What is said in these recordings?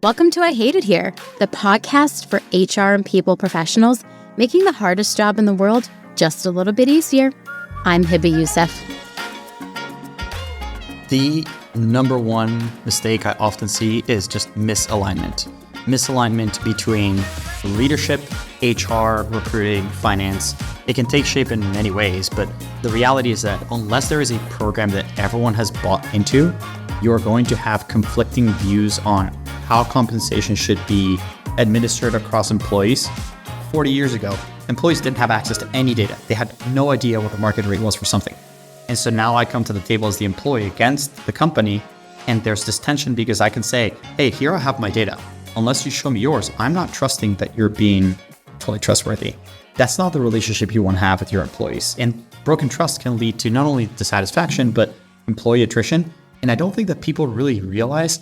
Welcome to I Hate It Here, the podcast for HR and people professionals, making the hardest job in the world just a little bit easier. I'm Hebba Youssef. The number one mistake I often see is just misalignment. Misalignment between leadership, HR, recruiting, finance. It can take shape in many ways, but the reality is that unless there is a program that everyone has bought into, you're going to have conflicting views on how compensation should be administered across employees. 40 years ago, employees didn't have access to any data. They had no idea what the market rate was for something. And so now I come to the table as the employee against the company, and there's this tension because I can say, hey, here I have my data. Unless you show me yours, I'm not trusting that you're being fully trustworthy. That's not the relationship you want to have with your employees. And broken trust can lead to not only dissatisfaction, but employee attrition. And I don't think that people really realize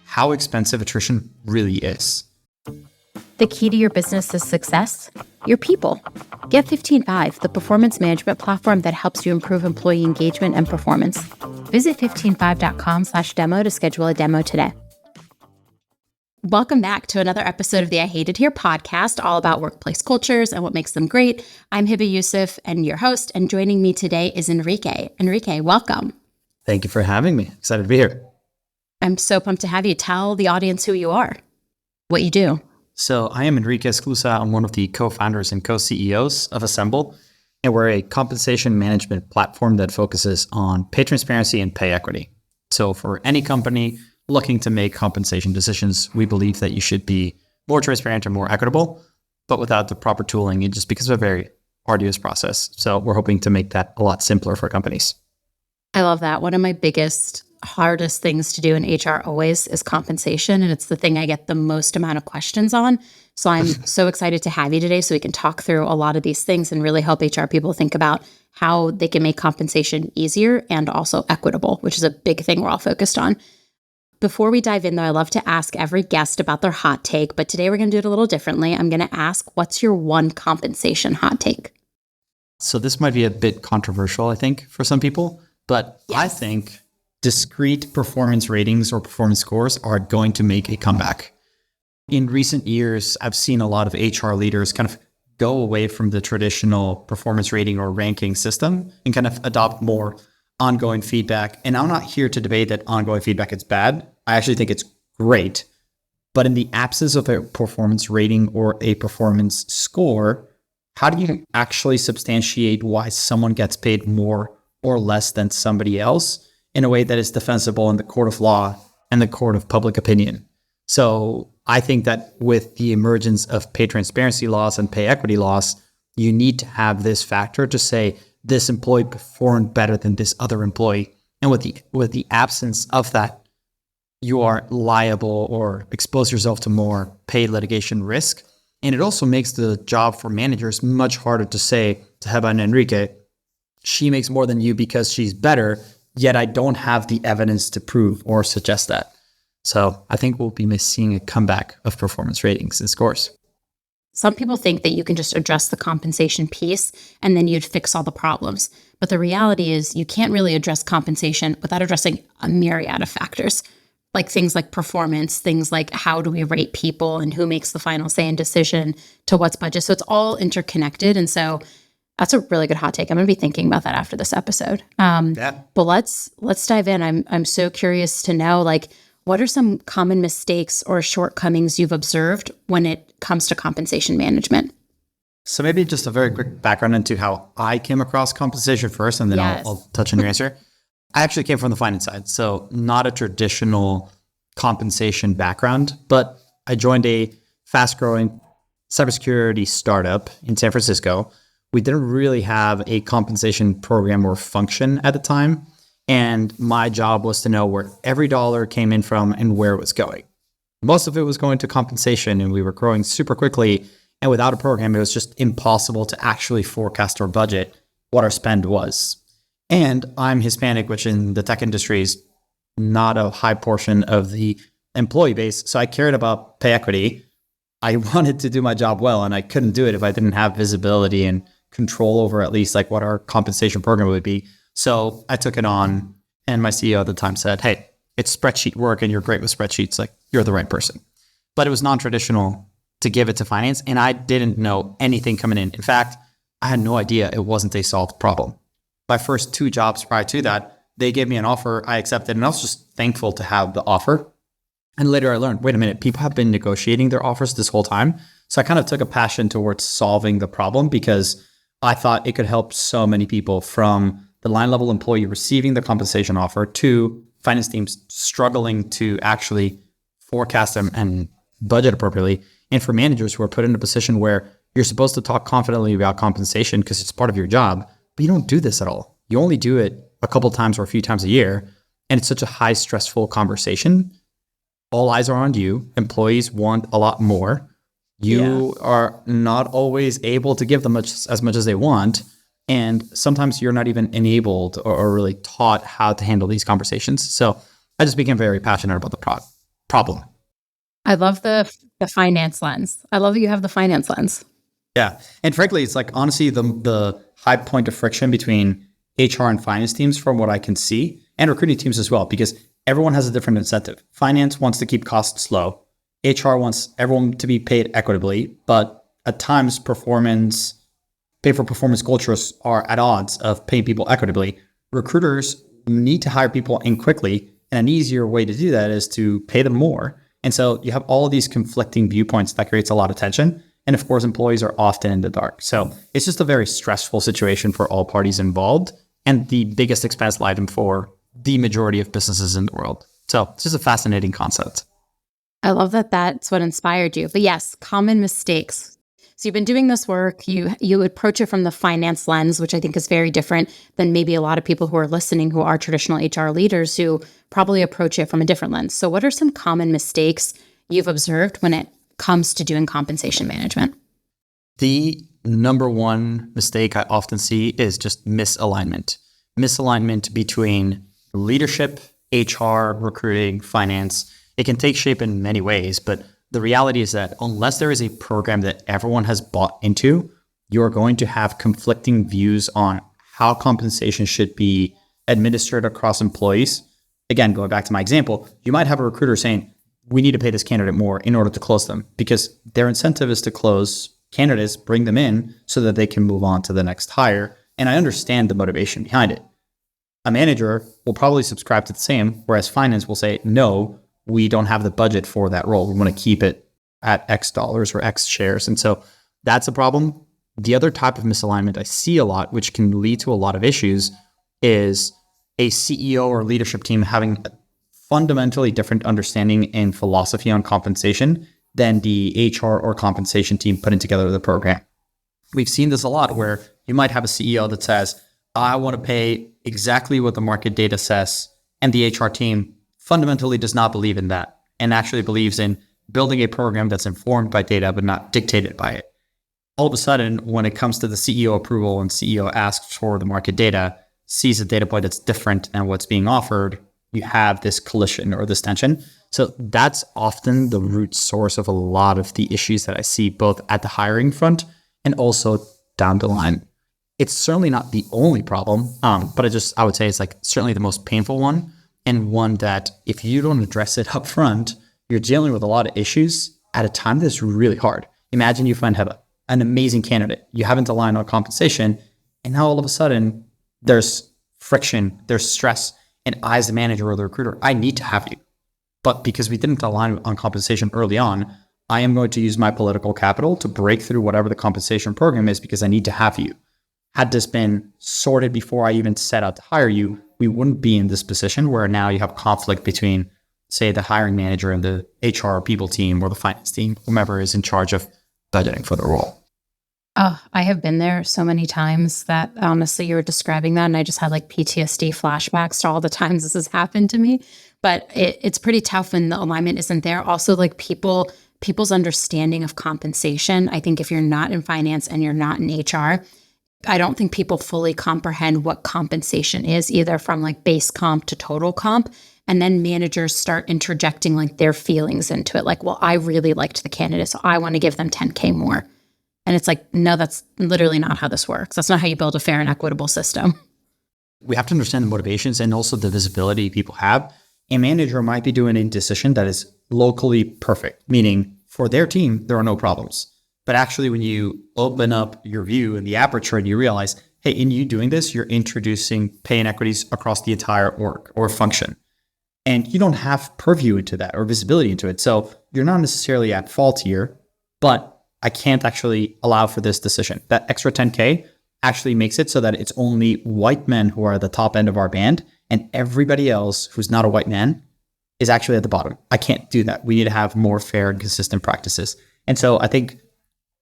how expensive attrition really is. The key to your business's success? Your people. Get 15Five, the performance management platform that helps you improve employee engagement and performance. Visit 15five.com/demo to schedule a demo today. Welcome back to another episode of the I Hate It Here podcast, all about workplace cultures and what makes them great. I'm Hebba Youssef and your host, and joining me today is Enrique. Enrique, welcome. Thank you for having me. Excited to be here. I'm so pumped to have you. Tell the audience who you are, what you do. So I am Enrique Esclusa. I'm one of the co-founders and co-CEOs of Assemble, and we're a compensation management platform that focuses on pay transparency and pay equity. So for any company looking to make compensation decisions, we believe that you should be more transparent and more equitable, but without the proper tooling, it just becomes a very arduous process. So we're hoping to make that a lot simpler for companies. I love that. One of my hardest things to do in HR always is compensation. And it's the thing I get the most amount of questions on. So I'm so excited to have you today so we can talk through a lot of these things and really help HR people think about how they can make compensation easier and also equitable, which is a big thing we're all focused on. Before we dive in, though, I love to ask every guest about their hot take, but today we're going to do it a little differently. I'm going to ask, what's your one compensation hot take? So this might be a bit controversial, I think, for some people, but yes. I think discrete performance ratings or performance scores are going to make a comeback. In recent years, I've seen a lot of HR leaders kind of go away from the traditional performance rating or ranking system and kind of adopt more ongoing feedback. And I'm not here to debate that ongoing feedback is bad. I actually think it's great. But in the absence of a performance rating or a performance score, how do you actually substantiate why someone gets paid more or less than somebody else in a way that is defensible in the court of law and the court of public opinion? So I think that with the emergence of pay transparency laws and pay equity laws, you need to have this factor to say this employee performed better than this other employee. And with the absence of that, you are liable or expose yourself to more pay litigation risk. And it also makes the job for managers much harder to say to Hebba and Enrique, she makes more than you because she's better, yet I don't have the evidence to prove or suggest that. So I think we'll be seeing a comeback of performance ratings and scores. Some people think that you can just address the compensation piece and then you'd fix all the problems. But the reality is you can't really address compensation without addressing a myriad of factors, like things like performance, things like how do we rate people and who makes the final say and decision to what's budget. So it's all interconnected. And so that's a really good hot take. I'm going to be thinking about that after this episode. But let's dive in. I'm so curious to know, like, what are some common mistakes or shortcomings you've observed when it comes to compensation management? So maybe just a very quick background into how I came across compensation first, and then I'll touch on your answer. I actually came from the finance side, so not a traditional compensation background, but I joined a fast-growing cybersecurity startup in San Francisco. We didn't really have a compensation program or function at the time. And my job was to know where every dollar came in from and where it was going. Most of it was going to compensation, and we were growing super quickly. And without a program, it was just impossible to actually forecast or budget what our spend was. And I'm Hispanic, which in the tech industry is not a high portion of the employee base. So I cared about pay equity. I wanted to do my job well, and I couldn't do it if I didn't have visibility and control over at least like what our compensation program would be. So I took it on, and my CEO at the time said, hey, it's spreadsheet work and you're great with spreadsheets. Like, you're the right person. but it was non-traditional to give it to finance. And I didn't know anything coming in. In fact, I had no idea it wasn't a solved problem. My first 2 jobs prior to that, they gave me an offer. I accepted, and I was just thankful to have the offer. And later I learned, wait a minute, people have been negotiating their offers this whole time. So I kind of took a passion towards solving the problem because I thought it could help so many people, from the line level employee receiving the compensation offer to finance teams struggling to actually forecast them and budget appropriately. And for managers who are put in a position where you're supposed to talk confidently about compensation because it's part of your job, but you don't do this at all. You only do it a couple times or a few times a year. And it's such a high stressful conversation. All eyes are on you. Employees want a lot more. You are not always able to give them as much as they want. And sometimes you're not even enabled or really taught how to handle these conversations. So I just became very passionate about the problem. I love the finance lens. I love that you have the finance lens. Yeah. And frankly, it's like, honestly, the high point of friction between HR and finance teams, from what I can see, and recruiting teams as well, because everyone has a different incentive. Finance wants to keep costs low. HR wants everyone to be paid equitably, but at times pay for performance cultures are at odds of paying people equitably. Recruiters need to hire people in quickly, and an easier way to do that is to pay them more. And so you have all of these conflicting viewpoints that creates a lot of tension. And of course, employees are often in the dark. So it's just a very stressful situation for all parties involved, and the biggest expense item for the majority of businesses in the world. So it's just a fascinating concept. I love that that's what inspired you. But yes, common mistakes. So you've been doing this work, you approach it from the finance lens, which I think is very different than maybe a lot of people who are listening who are traditional HR leaders who probably approach it from a different lens. So what are some common mistakes you've observed when it comes to doing compensation management? The number one mistake I often see is just misalignment. Misalignment between leadership, HR, recruiting, finance. It can take shape in many ways, but the reality is that unless there is a program that everyone has bought into, you're going to have conflicting views on how compensation should be administered across employees. Again, going back to my example, you might have a recruiter saying, we need to pay this candidate more in order to close them, because their incentive is to close candidates, bring them in so that they can move on to the next hire. And I understand the motivation behind it. A manager will probably subscribe to the same, whereas finance will say, no, we don't have the budget for that role. We want to keep it at X dollars or X shares. And so that's a problem. The other type of misalignment I see a lot, which can lead to a lot of issues, is a CEO or leadership team having a fundamentally different understanding and philosophy on compensation than the HR or compensation team putting together the program. We've seen this a lot where you might have a CEO that says, I want to pay exactly what the market data says, and the HR team fundamentally does not believe in that and actually believes in building a program that's informed by data but not dictated by it. All of a sudden, when it comes to the CEO approval and CEO asks for the market data, sees a data point that's different than what's being offered, you have this collision or this tension. So that's often the root source of a lot of the issues that I see both at the hiring front and also down the line. It's certainly not the only problem, but I would say it's like certainly the most painful one, and one that if you don't address it up front, you're dealing with a lot of issues at a time that's really hard. Imagine you find Hebba, an amazing candidate. You haven't aligned on compensation, and now all of a sudden there's friction, there's stress, and I as the manager or the recruiter, I need to have you. But because we didn't align on compensation early on, I am going to use my political capital to break through whatever the compensation program is because I need to have you. Had this been sorted before I even set out to hire you, we wouldn't be in this position where now you have conflict between, say, the hiring manager and the HR people team or the finance team, whomever is in charge of budgeting for the role. Oh, I have been there so many times that honestly, you were describing that and I just had like PTSD flashbacks to all the times this has happened to me. But it's pretty tough when the alignment isn't there. Also, like people's understanding of compensation. I think if you're not in finance and you're not in HR, I don't think people fully comprehend what compensation is, either from like base comp to total comp. And then managers start interjecting like their feelings into it. Like, well, I really liked the candidate, so I want to give them 10K more. And it's like, no, that's literally not how this works. That's not how you build a fair and equitable system. We have to understand the motivations and also the visibility people have. A manager might be doing a decision that is locally perfect, meaning for their team, there are no problems. But actually, when you open up your view and the aperture and you realize, hey, in you doing this, you're introducing pay inequities across the entire org or function. And you don't have purview into that or visibility into it. So you're not necessarily at fault here, but I can't actually allow for this decision. That extra 10K actually makes it so that it's only white men who are at the top end of our band, and everybody else who's not a white man is actually at the bottom. I can't do that. We need to have more fair and consistent practices. And so I think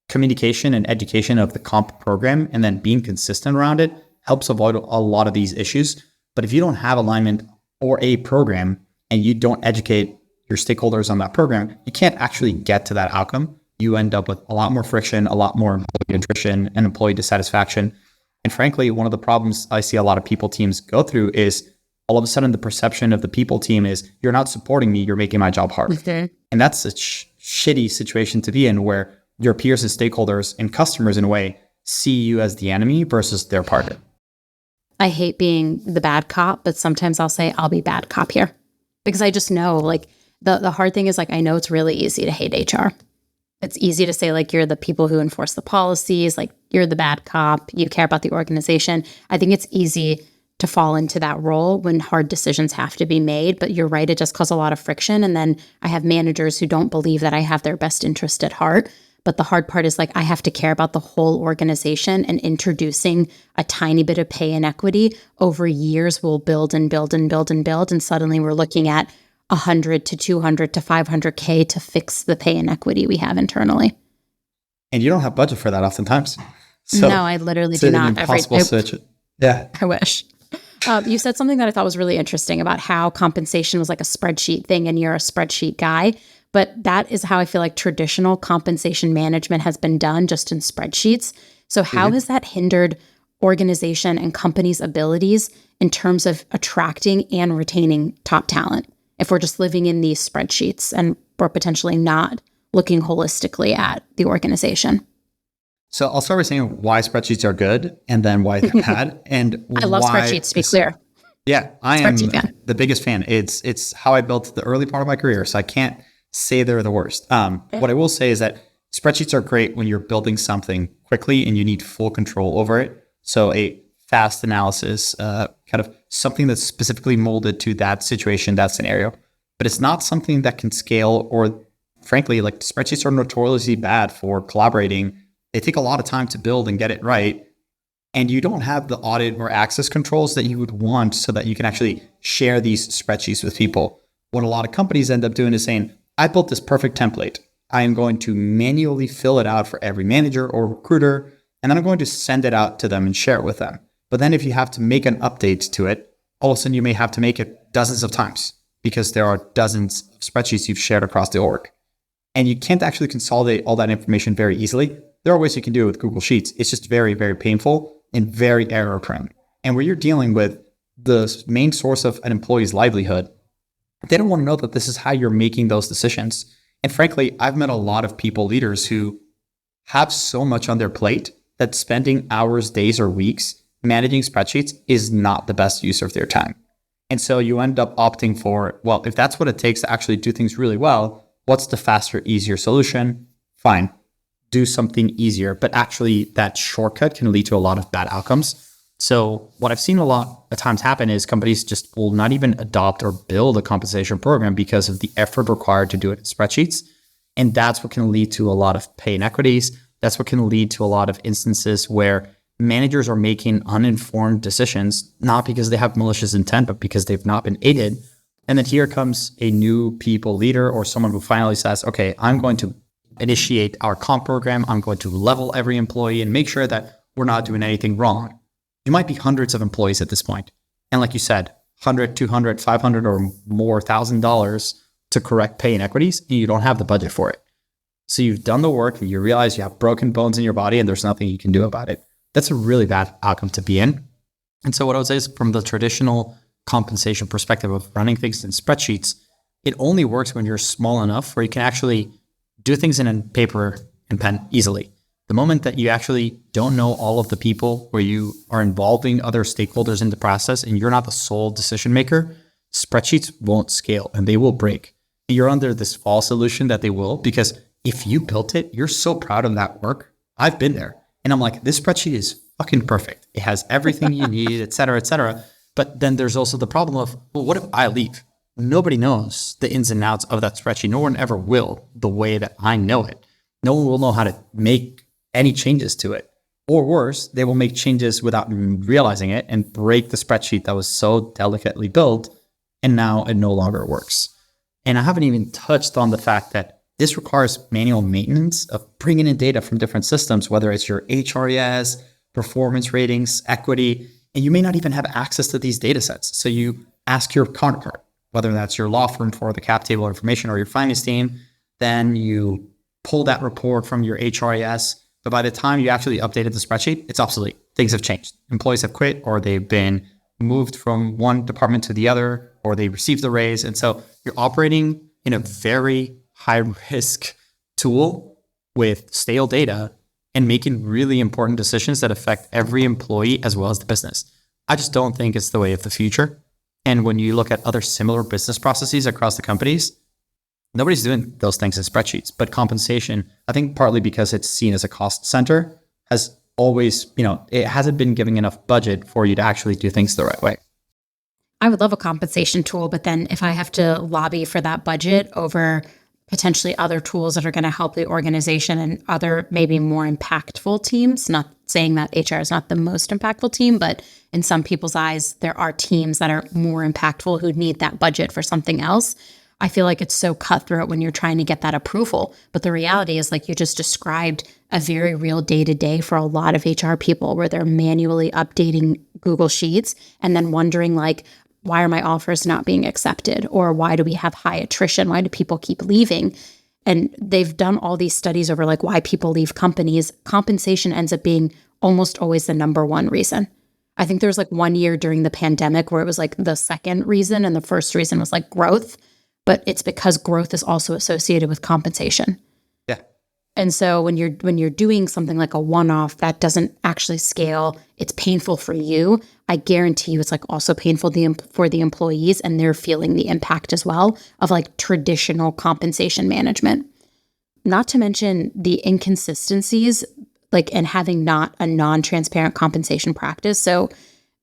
communication and education of the comp program and then being consistent around it helps avoid a lot of these issues. But if you don't have alignment or a program and you don't educate your stakeholders on that program, you can't actually get to that outcome. You end up with a lot more friction, a lot more employee attrition and employee dissatisfaction. And frankly, one of the problems I see a lot of people teams go through is all of a sudden the perception of the people team is, you're not supporting me, you're making my job hard. Okay. And that's a shitty situation to be in, where your peers and stakeholders and customers in a way see you as the enemy versus their partner. I hate being the bad cop, but sometimes I'll say I'll be bad cop here because I just know, like, the hard thing is, like, I know it's really easy to hate HR. It's easy to say, like, you're the people who enforce the policies, like, you're the bad cop, you care about the organization. I think it's easy to fall into that role when hard decisions have to be made. But you're right, it just causes a lot of friction. And then I have managers who don't believe that I have their best interest at heart. But the hard part is, like, I have to care about the whole organization, and introducing a tiny bit of pay inequity over years will build and build and build and build. And suddenly we're looking at 100 to 200 to 500K to fix the pay inequity we have internally. And you don't have budget for that oftentimes. So no, I literally do not. Impossible switch. Yeah. I wish. You said something that I thought was really interesting about how compensation was like a spreadsheet thing, and you're a spreadsheet guy. But that is how I feel like traditional compensation management has been done, just in spreadsheets. So how has that hindered organization and companies' abilities in terms of attracting and retaining top talent, if we're just living in these spreadsheets and we're potentially not looking holistically at the organization? So I'll start by saying why spreadsheets are good and then why they're bad. And I love spreadsheets, to be clear. Yeah, I am the biggest fan. It's how I built the early part of my career, so I can't say they're the worst. What I will say is that spreadsheets are great when you're building something quickly and you need full control over it. So a fast analysis, kind of something that's specifically molded to that situation, that scenario. But it's not something that can scale, or frankly, like, spreadsheets are notoriously bad for collaborating. They take a lot of time to build and get it right. And you don't have the audit or access controls that you would want so that you can actually share these spreadsheets with people. What a lot of companies end up doing is saying, I built this perfect template. I am going to manually fill it out for every manager or recruiter, and then I'm going to send it out to them and share it with them. But then if you have to make an update to it, all of a sudden you may have to make it dozens of times because there are dozens of spreadsheets you've shared across the org. And you can't actually consolidate all that information very easily. There are ways you can do it with Google Sheets. It's just very, very painful and very error prone. And where you're dealing with the main source of an employee's livelihood, they don't want to know that this is how you're making those decisions. And frankly, I've met a lot of people leaders who have so much on their plate that spending hours, days, or weeks managing spreadsheets is not the best use of their time. And so you end up opting for, well, if that's what it takes to actually do things really well, what's the faster, easier solution? Fine, do something easier. But actually, that shortcut can lead to a lot of bad outcomes. So what I've seen a lot of times happen is companies just will not even adopt or build a compensation program because of the effort required to do it in spreadsheets. And that's what can lead to a lot of pay inequities. That's what can lead to a lot of instances where managers are making uninformed decisions, not because they have malicious intent, but because they've not been aided. And then here comes a new people leader or someone who finally says, okay, I'm going to initiate our comp program. I'm going to level every employee and make sure that we're not doing anything wrong. You might be hundreds of employees at this point. And like you said, 100, 200, 500 or more $1,000 to correct pay inequities, and you don't have the budget for it. So you've done the work and you realize you have broken bones in your body and there's nothing you can do about it. That's a really bad outcome to be in. And so what I would say is, from the traditional compensation perspective of running things in spreadsheets, it only works when you're small enough where you can actually do things in paper and pen easily. The moment that you actually don't know all of the people, where you are involving other stakeholders in the process and you're not the sole decision maker, spreadsheets won't scale and they will break. you're under this false illusion that they will, because if you built it, you're so proud of that work. I've been there. And I'm like, this spreadsheet is fucking perfect. It has everything you need, et cetera, et cetera. But then there's also the problem of, well, what if I leave? Nobody knows the ins and outs of that spreadsheet. No one ever will the way that I know it. No one will know how to make any changes to it. Or worse, they will make changes without realizing it and break the spreadsheet that was so delicately built, and now it no longer works. And I haven't even touched on the fact that this requires manual maintenance of bringing in data from different systems, whether it's your HRES, performance ratings, equity, and you may not even have access to these data sets. So you ask your counterpart, whether that's your law firm for the cap table information or your finance team, then you pull that report from your HRES. But by the time you actually updated the spreadsheet, it's obsolete. Things have changed. Employees have quit, or they've been moved from one department to the other, or they received the raise. And so you're operating in a very high risk tool with stale data and making really important decisions that affect every employee as well as the business. I just don't think it's the way of the future. And when you look at other similar business processes across the companies, nobody's doing those things in spreadsheets. But compensation, I think partly because it's seen as a cost center, has always, it hasn't been giving enough budget for you to actually do things the right way. I would love a compensation tool, but then if I have to lobby for that budget over potentially other tools that are going to help the organization and other maybe more impactful teams, not saying that HR is not the most impactful team, but in some people's eyes, there are teams that are more impactful who need that budget for something else. I feel like it's so cutthroat when you're trying to get that approval. But the reality is, like you just described, a very real day-to-day for a lot of HR people where they're manually updating Google Sheets and then wondering like, why are my offers not being accepted? Or why do we have high attrition? Why do people keep leaving? And they've done all these studies over like why people leave companies. Compensation ends up being almost always the number one reason. I think there was like 1 year during the pandemic where it was like the second reason, and the first reason was like growth. But it's because growth is also associated with compensation. Yeah. And so when you're doing something like a one-off that doesn't actually scale, it's painful for you. I guarantee you it's like also painful for the employees, and they're feeling the impact as well of like traditional compensation management. Not to mention the inconsistencies, like, and having not a non-transparent compensation practice. So,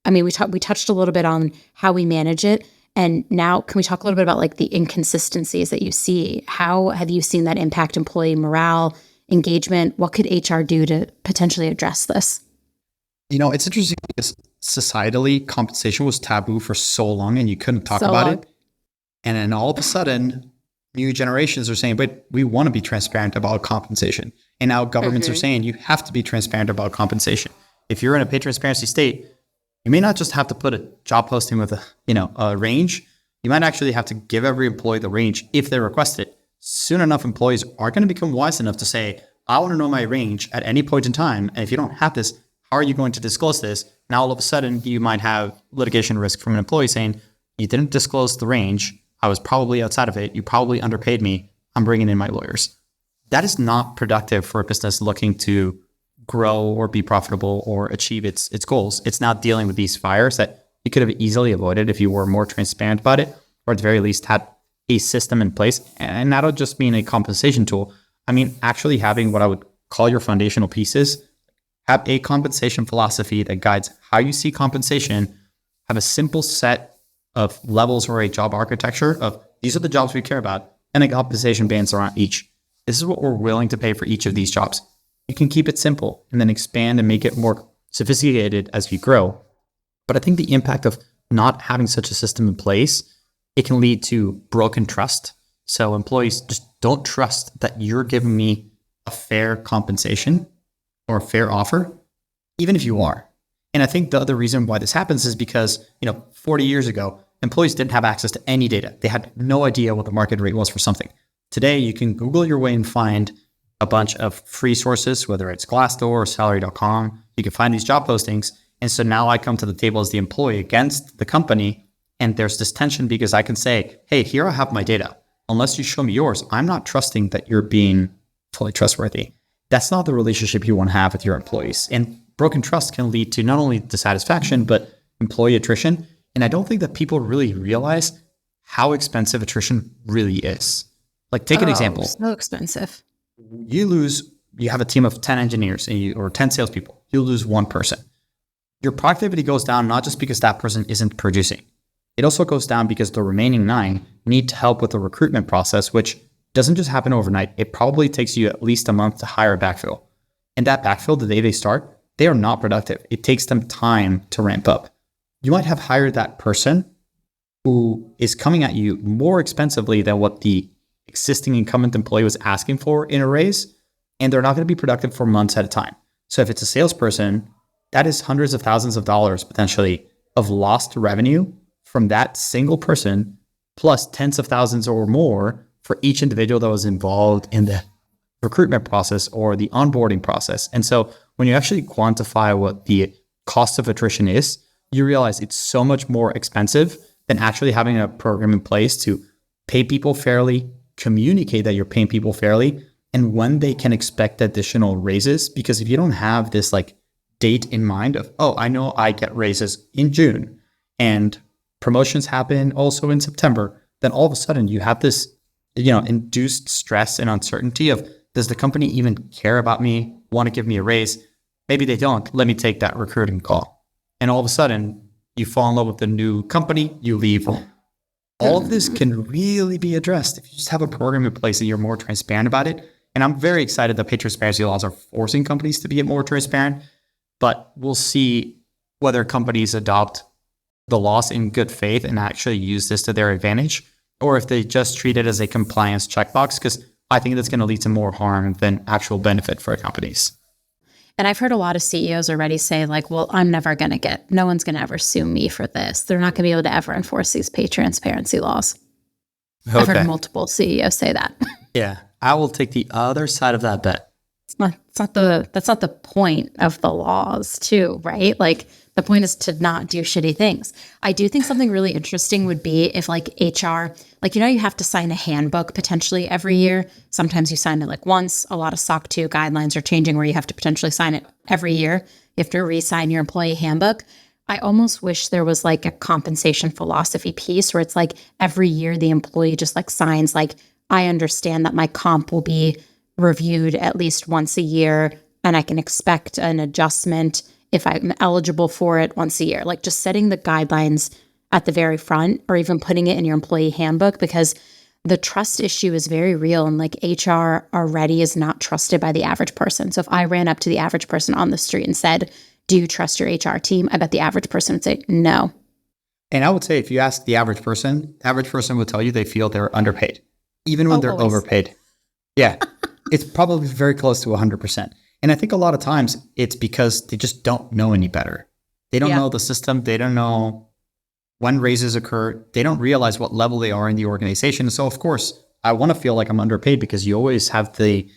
I mean, we touched a little bit on how we manage it. And now can we talk a little bit about like the inconsistencies that you see? How have you seen that impact employee morale, engagement? What could HR do to potentially address this? It's interesting because societally, compensation was taboo for so long and you couldn't talk about it. And then all of a sudden, new generations are saying, but we want to be transparent about compensation. And now governments are saying you have to be transparent about compensation. If you're in a pay transparency state, you may not just have to put a job posting with a range. You might actually have to give every employee the range if they request it. Soon enough, employees are going to become wise enough to say, I want to know my range at any point in time. And if you don't have this, how are you going to disclose this? Now, all of a sudden, you might have litigation risk from an employee saying, you didn't disclose the range. I was probably outside of it. You probably underpaid me. I'm bringing in my lawyers. That is not productive for a business looking to grow or be profitable or achieve its goals. It's not dealing with these fires that you could have easily avoided if you were more transparent about it, or at the very least had a system in place. And that'll just mean a compensation tool. I mean, actually having what I would call your foundational pieces, have a compensation philosophy that guides how you see compensation, have a simple set of levels or a job architecture of these are the jobs we care about, and a compensation bands around each. This is what we're willing to pay for each of these jobs. You can keep it simple and then expand and make it more sophisticated as you grow. But I think the impact of not having such a system in place, it can lead to broken trust. So employees just don't trust that you're giving me a fair compensation or a fair offer, even if you are. And I think the other reason why this happens is because, 40 years ago, employees didn't have access to any data. They had no idea what the market rate was for something. Today, you can Google your way and find a bunch of free sources, whether it's Glassdoor or salary.com. You can find these job postings. And so now I come to the table as the employee against the company. And there's this tension because I can say, hey, here I have my data. Unless you show me yours, I'm not trusting that you're being fully trustworthy. That's not the relationship you want to have with your employees. And broken trust can lead to not only dissatisfaction, but employee attrition. And I don't think that people really realize how expensive attrition really is. Like, take an example. So expensive. You have a team of 10 engineers or 10 salespeople. You lose one person. Your productivity goes down not just because that person isn't producing. It also goes down because the remaining 9 need to help with the recruitment process, which doesn't just happen overnight. It probably takes you at least a month to hire a backfill. And that backfill, the day they start, they are not productive. It takes them time to ramp up. You might have hired that person who is coming at you more expensively than what the existing incumbent employee was asking for in a raise, and they're not going to be productive for months at a time. So if it's a salesperson, that is hundreds of thousands of dollars potentially of lost revenue from that single person, plus tens of thousands or more for each individual that was involved in the recruitment process or the onboarding process. And so when you actually quantify what the cost of attrition is, you realize it's so much more expensive than actually having a program in place to pay people fairly, communicate that you're paying people fairly, and when they can expect additional raises. Because if you don't have this like date in mind of, oh, I know I get raises in June and promotions happen also in September, then all of a sudden you have this, induced stress and uncertainty of, does the company even care about me, want to give me a raise? Maybe they don't. Let me take that recruiting call. And all of a sudden you fall in love with the new company, you leave. All of this can really be addressed if you just have a program in place and you're more transparent about it. And I'm very excited that pay transparency laws are forcing companies to be more transparent, but we'll see whether companies adopt the laws in good faith and actually use this to their advantage, or if they just treat it as a compliance checkbox, because I think that's going to lead to more harm than actual benefit for companies. And I've heard a lot of CEOs already say like, well, no one's going to ever sue me for this. They're not going to be able to ever enforce these pay transparency laws. Okay. I've heard multiple CEOs say that. Yeah. I will take the other side of that bet. That's not the point of the laws too, right? Like the point is to not do shitty things. I do think something really interesting would be if like HR, like, you have to sign a handbook potentially every year. Sometimes you sign it like once. A lot of SOC 2 guidelines are changing where you have to potentially sign it every year. You have to re-sign your employee handbook. I almost wish there was like a compensation philosophy piece where it's like every year the employee just like signs like, I understand that my comp will be reviewed at least once a year and I can expect an adjustment if I'm eligible for it once a year. Like just setting the guidelines at the very front or even putting it in your employee handbook, because the trust issue is very real and like HR already is not trusted by the average person. So if I ran up to the average person on the street and said, do you trust your HR team? I bet the average person would say no. And I would say if you ask the average person would tell you they feel they're underpaid, even when they're always. Overpaid. Yeah, it's probably very close to 100%. And I think a lot of times it's because they just don't know any better. They don't know the system. They don't know when raises occur. They don't realize what level they are in the organization. So of course, I want to feel like I'm underpaid because you always have the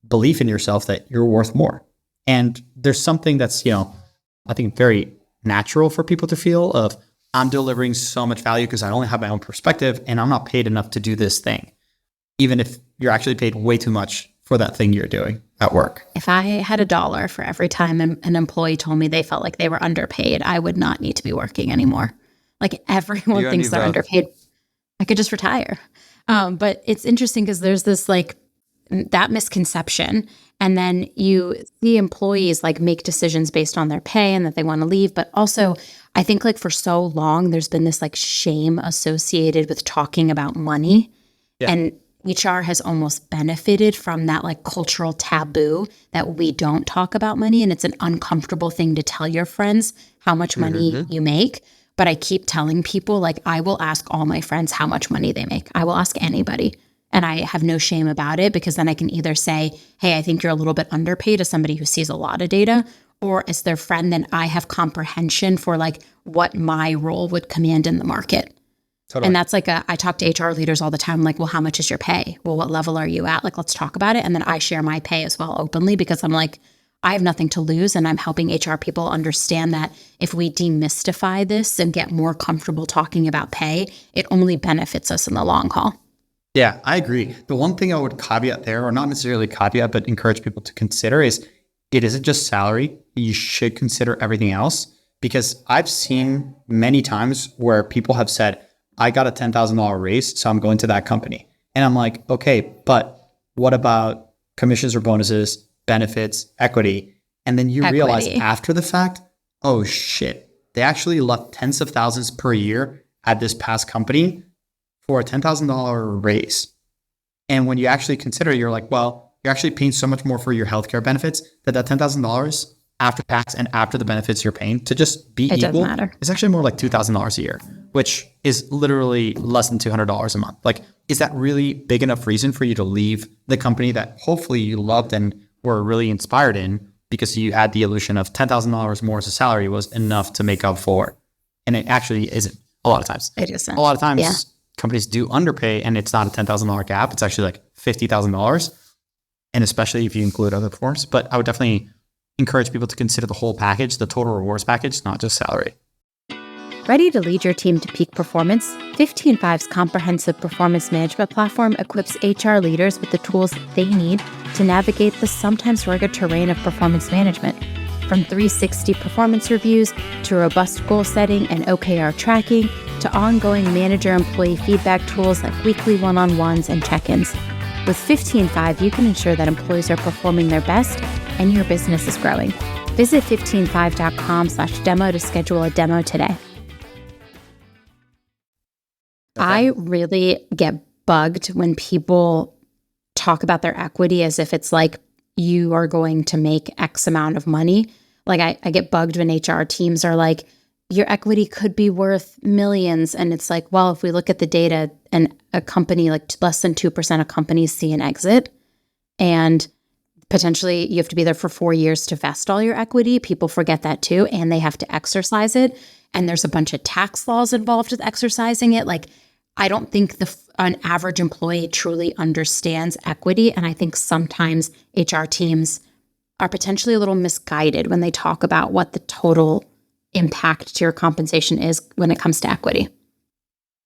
belief in yourself that you're worth more. And there's something that's, I think very natural for people to feel of, I'm delivering so much value because I only have my own perspective and I'm not paid enough to do this thing. Even if you're actually paid way too much for that thing you're doing at work. If I had $1 for every time an employee told me they felt like they were underpaid, I would not need to be working anymore. Like everyone thinks they're underpaid. I could just retire. But it's interesting because there's this like that misconception. And then you see employees like make decisions based on their pay and that they want to leave. But also I think like for so long, there's been this like shame associated with talking about money. Yeah. And HR has almost benefited from that like cultural taboo that we don't talk about money. And it's an uncomfortable thing to tell your friends how much money you make. But I keep telling people, like, I will ask all my friends how much money they make. I will ask anybody. And I have no shame about it because then I can either say, hey, I think you're a little bit underpaid as somebody who sees a lot of data, or as their friend, then I have comprehension for like what my role would command in the market. Totally. And that's like I talk to HR leaders all the time, like, well, how much is your pay? Well, what level are you at? Like, let's talk about it. And then I share my pay as well openly because I'm like, I have nothing to lose. And I'm helping HR people understand that if we demystify this and get more comfortable talking about pay, it only benefits us in the long haul. Yeah, I agree. The one thing I would caveat there, or not necessarily caveat, but encourage people to consider is it isn't just salary. You should consider everything else, because I've seen many times where people have said, I got a $10,000 raise, so I'm going to that company. And I'm like, okay, but what about commissions or bonuses, benefits, equity? And then you realize after the fact, oh shit, they actually left tens of thousands per year at this past company for a $10,000 raise. And when you actually consider, you're like, well, you're actually paying so much more for your healthcare benefits that $10,000 after tax and after the benefits you're paying to just be equal, it's actually more like $2,000 a year, which is literally less than $200 a month. Like, is that really big enough reason for you to leave the company that hopefully you loved and were really inspired in because you had the illusion of $10,000 more as a salary was enough to make up for? And it actually isn't a lot of times. It isn't. A lot of times companies do underpay and it's not a $10,000 gap. It's actually like $50,000. And especially if you include other forms. But I would definitely encourage people to consider the whole package, the total rewards package, not just salary. Ready to lead your team to peak performance? 15Five's comprehensive performance management platform equips HR leaders with the tools they need to navigate the sometimes rugged terrain of performance management. From 360 performance reviews to robust goal setting and OKR tracking to ongoing manager-employee feedback tools like weekly one-on-ones and check-ins. With 15Five, you can ensure that employees are performing their best and your business is growing. Visit 15five.com/demo to schedule a demo today. Okay. I really get bugged when people talk about their equity as if it's like you are going to make X amount of money. Like I get bugged when HR teams are like, your equity could be worth millions. And it's like, well, if we look at the data and a company, like less than 2% of companies see an exit, and potentially you have to be there for 4 years to vest all your equity. People forget that too. And they have to exercise it. And there's a bunch of tax laws involved with exercising it. Like, I don't think an average employee truly understands equity. And I think sometimes HR teams are potentially a little misguided when they talk about what the total impact to your compensation is when it comes to equity.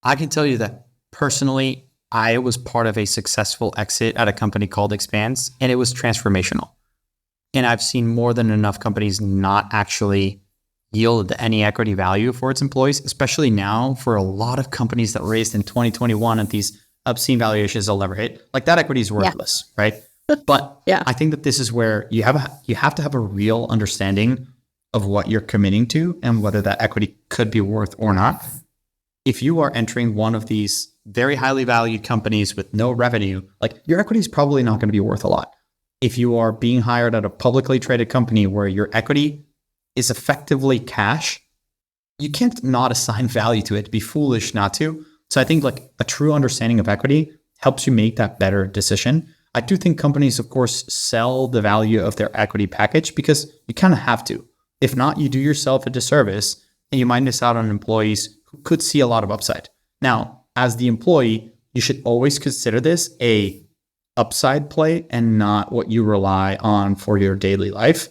I can tell you that personally, I was part of a successful exit at a company called Expanse, and it was transformational. And I've seen more than enough companies not actually yield any equity value for its employees, especially now for a lot of companies that raised in 2021 at these obscene valuations they'll never hit. Like, that equity is worthless, right? But I think that this is where you have to have a real understanding of what you're committing to and whether that equity could be worth or not. If you are entering one of these very highly valued companies with no revenue, like, your equity is probably not going to be worth a lot. If you are being hired at a publicly traded company where your equity is effectively cash, you can't not assign value to it. It'd be foolish not to. So I think like a true understanding of equity helps you make that better decision. I do think companies, of course, sell the value of their equity package because you kind of have to. If not, you do yourself a disservice and you might miss out on employees who could see a lot of upside. Now, as the employee, you should always consider this a upside play and not what you rely on for your daily life.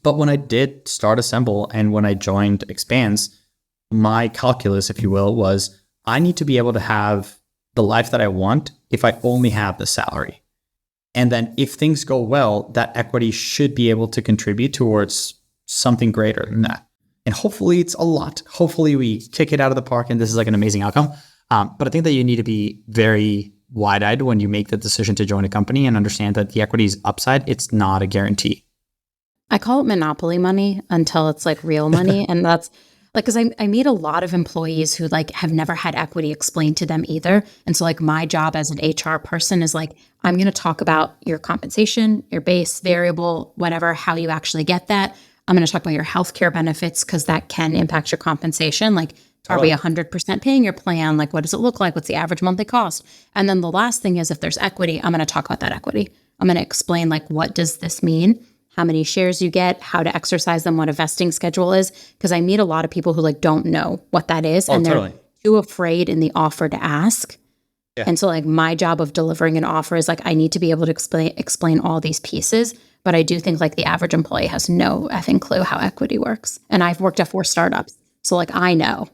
But when I did start Assemble and when I joined Expanse, my calculus, if you will, was I need to be able to have the life that I want if I only have the salary. And then if things go well, that equity should be able to contribute towards something greater than that. And hopefully it's a lot. Hopefully we kick it out of the park and this is like an amazing outcome. But I think that you need to be very wide-eyed when you make the decision to join a company and understand that the equity is upside. It's not a guarantee. I call it monopoly money until it's like real money. And that's like, because I meet a lot of employees who like have never had equity explained to them either. And so like my job as an HR person is like, I'm going to talk about your compensation, your base, variable, whatever, how you actually get that. I'm going to talk about your healthcare benefits because that can impact your compensation. Like, are we 100% paying your plan? Like, what does it look like? What's the average monthly cost? And then the last thing is if there's equity, I'm going to talk about that equity. I'm going to explain like, what does this mean? How many shares you get, how to exercise them, what a vesting schedule is. Because I meet a lot of people who like don't know what that is. And they're too afraid in the offer to ask. Yeah. And so like my job of delivering an offer is like, I need to be able to explain all these pieces. But I do think like the average employee has no effing clue how equity works. And I've worked at 4 startups. So like I know.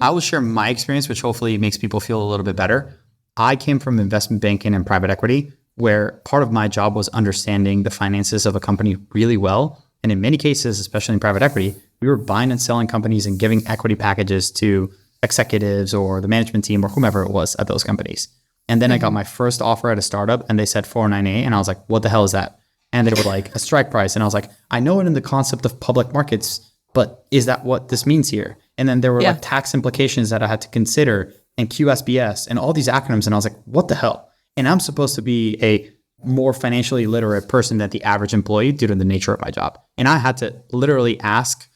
I will share my experience, which hopefully makes people feel a little bit better. I came from investment banking and private equity, where part of my job was understanding the finances of a company really well. And in many cases, especially in private equity, we were buying and selling companies and giving equity packages to executives or the management team or whomever it was at those companies. And then I got my first offer at a startup and they said 498. And I was like, what the hell is that? And they were like, a strike price. And I was like, I know it in the concept of public markets, but is that what this means here? And then there were like tax implications that I had to consider and QSBS and all these acronyms. And I was like, what the hell? And I'm supposed to be a more financially literate person than the average employee due to the nature of my job. And I had to literally ask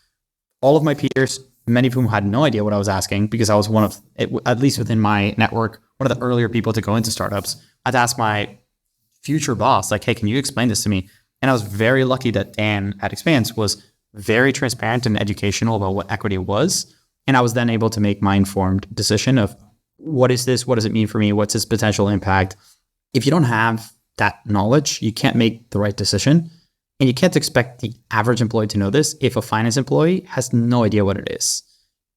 all of my peers, many of whom had no idea what I was asking because I was one of, at least within my network, one of the earlier people to go into startups. I had to ask my future boss, like, hey, can you explain this to me? And I was very lucky that Dan at Expanse was very transparent and educational about what equity was. And I was then able to make my informed decision of what is this? What does it mean for me? What's its potential impact? If you don't have that knowledge, you can't make the right decision. And you can't expect the average employee to know this if a finance employee has no idea what it is.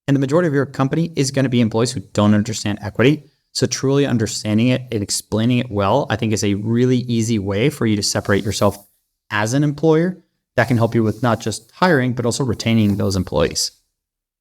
And the majority of your company is going to be employees who don't understand equity. So truly understanding it and explaining it well, I think is a really easy way for you to separate yourself as an employer that can help you with not just hiring, but also retaining those employees.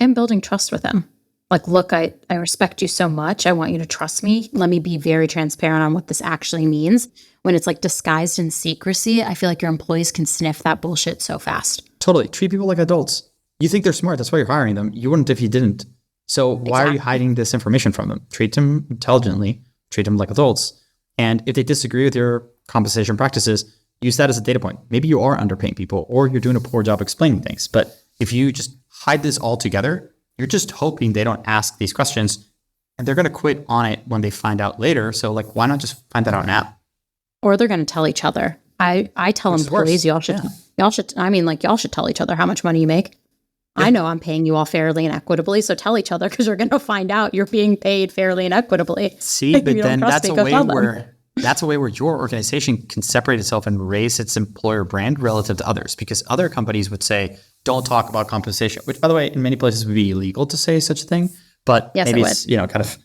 And building trust with them. Like, look, I respect you so much. I want you to trust me. Let me be very transparent on what this actually means. When it's like disguised in secrecy, I feel like your employees can sniff that bullshit so fast. Totally. Treat people like adults. You think they're smart. That's why you're hiring them. You wouldn't if you didn't. So why are you hiding this information from them? Treat them intelligently. Treat them like adults. And if they disagree with your compensation practices, use that as a data point. Maybe you are underpaying people or you're doing a poor job explaining things. But if you just hide this all together, you're just hoping they don't ask these questions and they're going to quit on it when they find out later. So like, why not just find that out now? Or they're going to tell each other. I tell employees, y'all should tell each other how much money you make. Yeah. I know I'm paying you all fairly and equitably. So tell each other because you're going to find out you're being paid fairly and equitably. See, but then that's a way where your organization can separate itself and raise its employer brand relative to others, because other companies would say, don't talk about compensation, which by the way, in many places would be illegal to say such a thing, but yes, maybe it's, kind of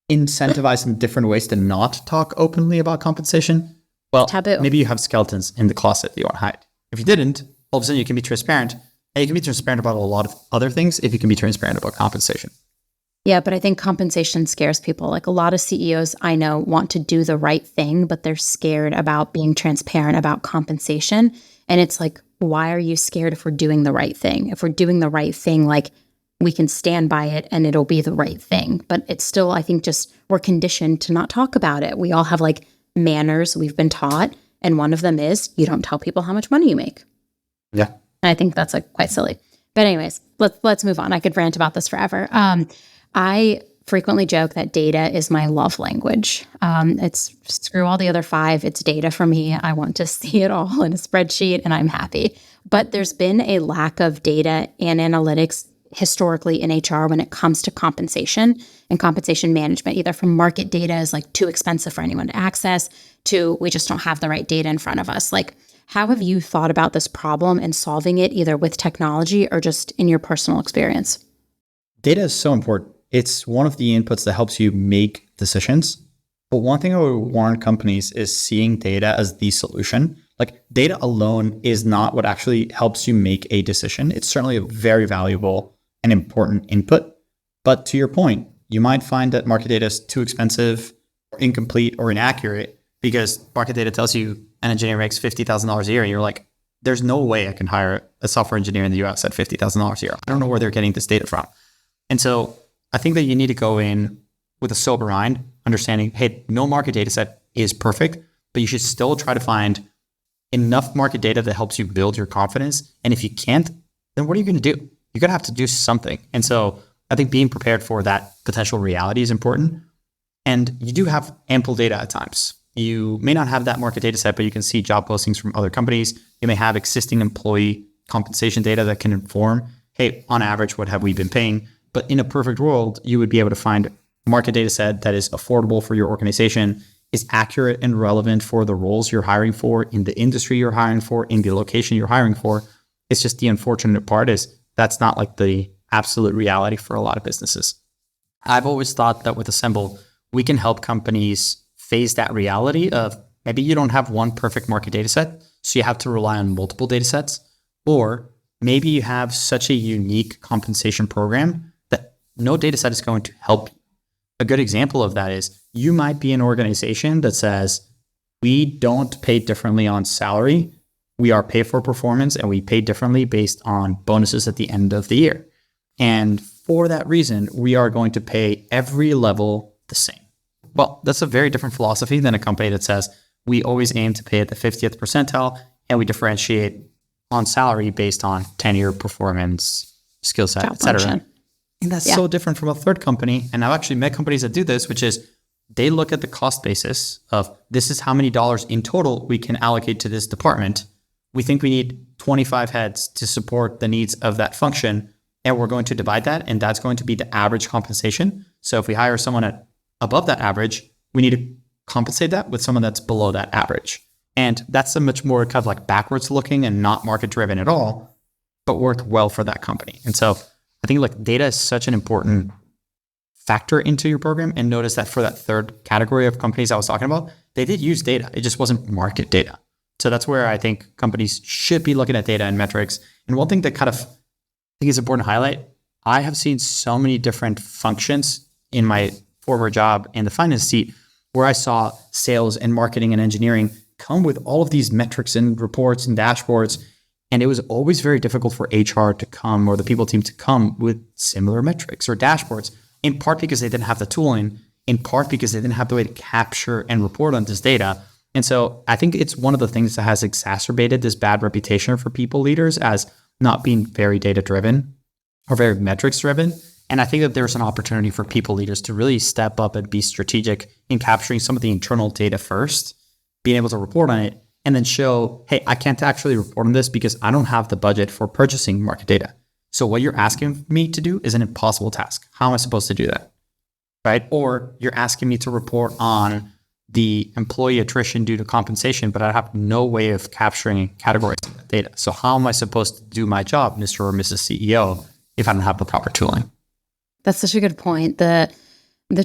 incentivized in different ways to not talk openly about compensation. Well, taboo. Maybe you have skeletons in the closet that you want to hide. If you didn't, all of a sudden you can be transparent, and you can be transparent about a lot of other things if you can be transparent about compensation. Yeah, but I think compensation scares people. Like a lot of CEOs I know want to do the right thing, but they're scared about being transparent about compensation. And it's like, why are you scared if we're doing the right thing? If we're doing the right thing, like we can stand by it and it'll be the right thing. But it's still, I think, just we're conditioned to not talk about it. We all have like manners we've been taught. And one of them is you don't tell people how much money you make. Yeah. And I think that's like quite silly. But anyways, let's move on. I could rant about this forever. I frequently joke that data is my love language. It's screw all the other 5. It's data for me. I want to see it all in a spreadsheet and I'm happy. But there's been a lack of data and analytics historically in HR when it comes to compensation and compensation management, either from market data is like too expensive for anyone to access to we just don't have the right data in front of us. Like, how have you thought about this problem and solving it either with technology or just in your personal experience? Data is so important. It's one of the inputs that helps you make decisions. But one thing I would warn companies is seeing data as the solution. Like data alone is not what actually helps you make a decision. It's certainly a very valuable and important input. But to your point, you might find that market data is too expensive or incomplete or inaccurate because market data tells you an engineer makes $50,000 a year. And you're like, there's no way I can hire a software engineer in the US at $50,000 a year. I don't know where they're getting this data from. And so I think that you need to go in with a sober mind, understanding, hey, no market data set is perfect, but you should still try to find enough market data that helps you build your confidence. And if you can't, then what are you going to do? You're going to have to do something. And so I think being prepared for that potential reality is important. And you do have ample data at times. You may not have that market data set, but you can see job postings from other companies. You may have existing employee compensation data that can inform, hey, on average, what have we been paying? But in a perfect world, you would be able to find a market data set that is affordable for your organization, is accurate and relevant for the roles you're hiring for, in the industry you're hiring for, in the location you're hiring for. It's just the unfortunate part is that's not like the absolute reality for a lot of businesses. I've always thought that with Assemble, we can help companies face that reality of maybe you don't have one perfect market data set, so you have to rely on multiple data sets, or maybe you have such a unique compensation program that no data set is going to help you. A good example of that is you might be an organization that says, we don't pay differently on salary. We are paid for performance and we pay differently based on bonuses at the end of the year. And for that reason, we are going to pay every level the same. Well, that's a very different philosophy than a company that says, we always aim to pay at the 50th percentile and we differentiate on salary based on tenure, performance, skill set, et cetera. And that's so different from a third company. And I've actually met companies that do this, which is they look at the cost basis of this is how many dollars in total we can allocate to this department. We think we need 25 heads to support the needs of that function. And we're going to divide that. And that's going to be the average compensation. So if we hire someone at above that average, we need to compensate that with someone that's below that average. And that's a much more kind of like backwards looking and not market driven at all, but worked well for that company. And so I think like data is such an important factor into your program. And notice that for that third category of companies I was talking about, they did use data. It just wasn't market data. So that's where I think companies should be looking at data and metrics. And one thing that kind of I think is important to highlight, I have seen so many different functions in my former job in the finance seat where I saw sales and marketing and engineering come with all of these metrics and reports and dashboards. And it was always very difficult for HR to come or the people team to come with similar metrics or dashboards, in part because they didn't have the tooling, in part because they didn't have the way to capture and report on this data. And so I think it's one of the things that has exacerbated this bad reputation for people leaders as not being very data driven or very metrics driven. And I think that there's an opportunity for people leaders to really step up and be strategic in capturing some of the internal data first, being able to report on it, and then show, hey, I can't actually report on this because I don't have the budget for purchasing market data. So what you're asking me to do is an impossible task. How am I supposed to do that? Right? Or you're asking me to report on the employee attrition due to compensation, but I have no way of capturing and categorizing that data. So how am I supposed to do my job, Mr. or Mrs. CEO, if I don't have the proper tooling? That's such a good point. The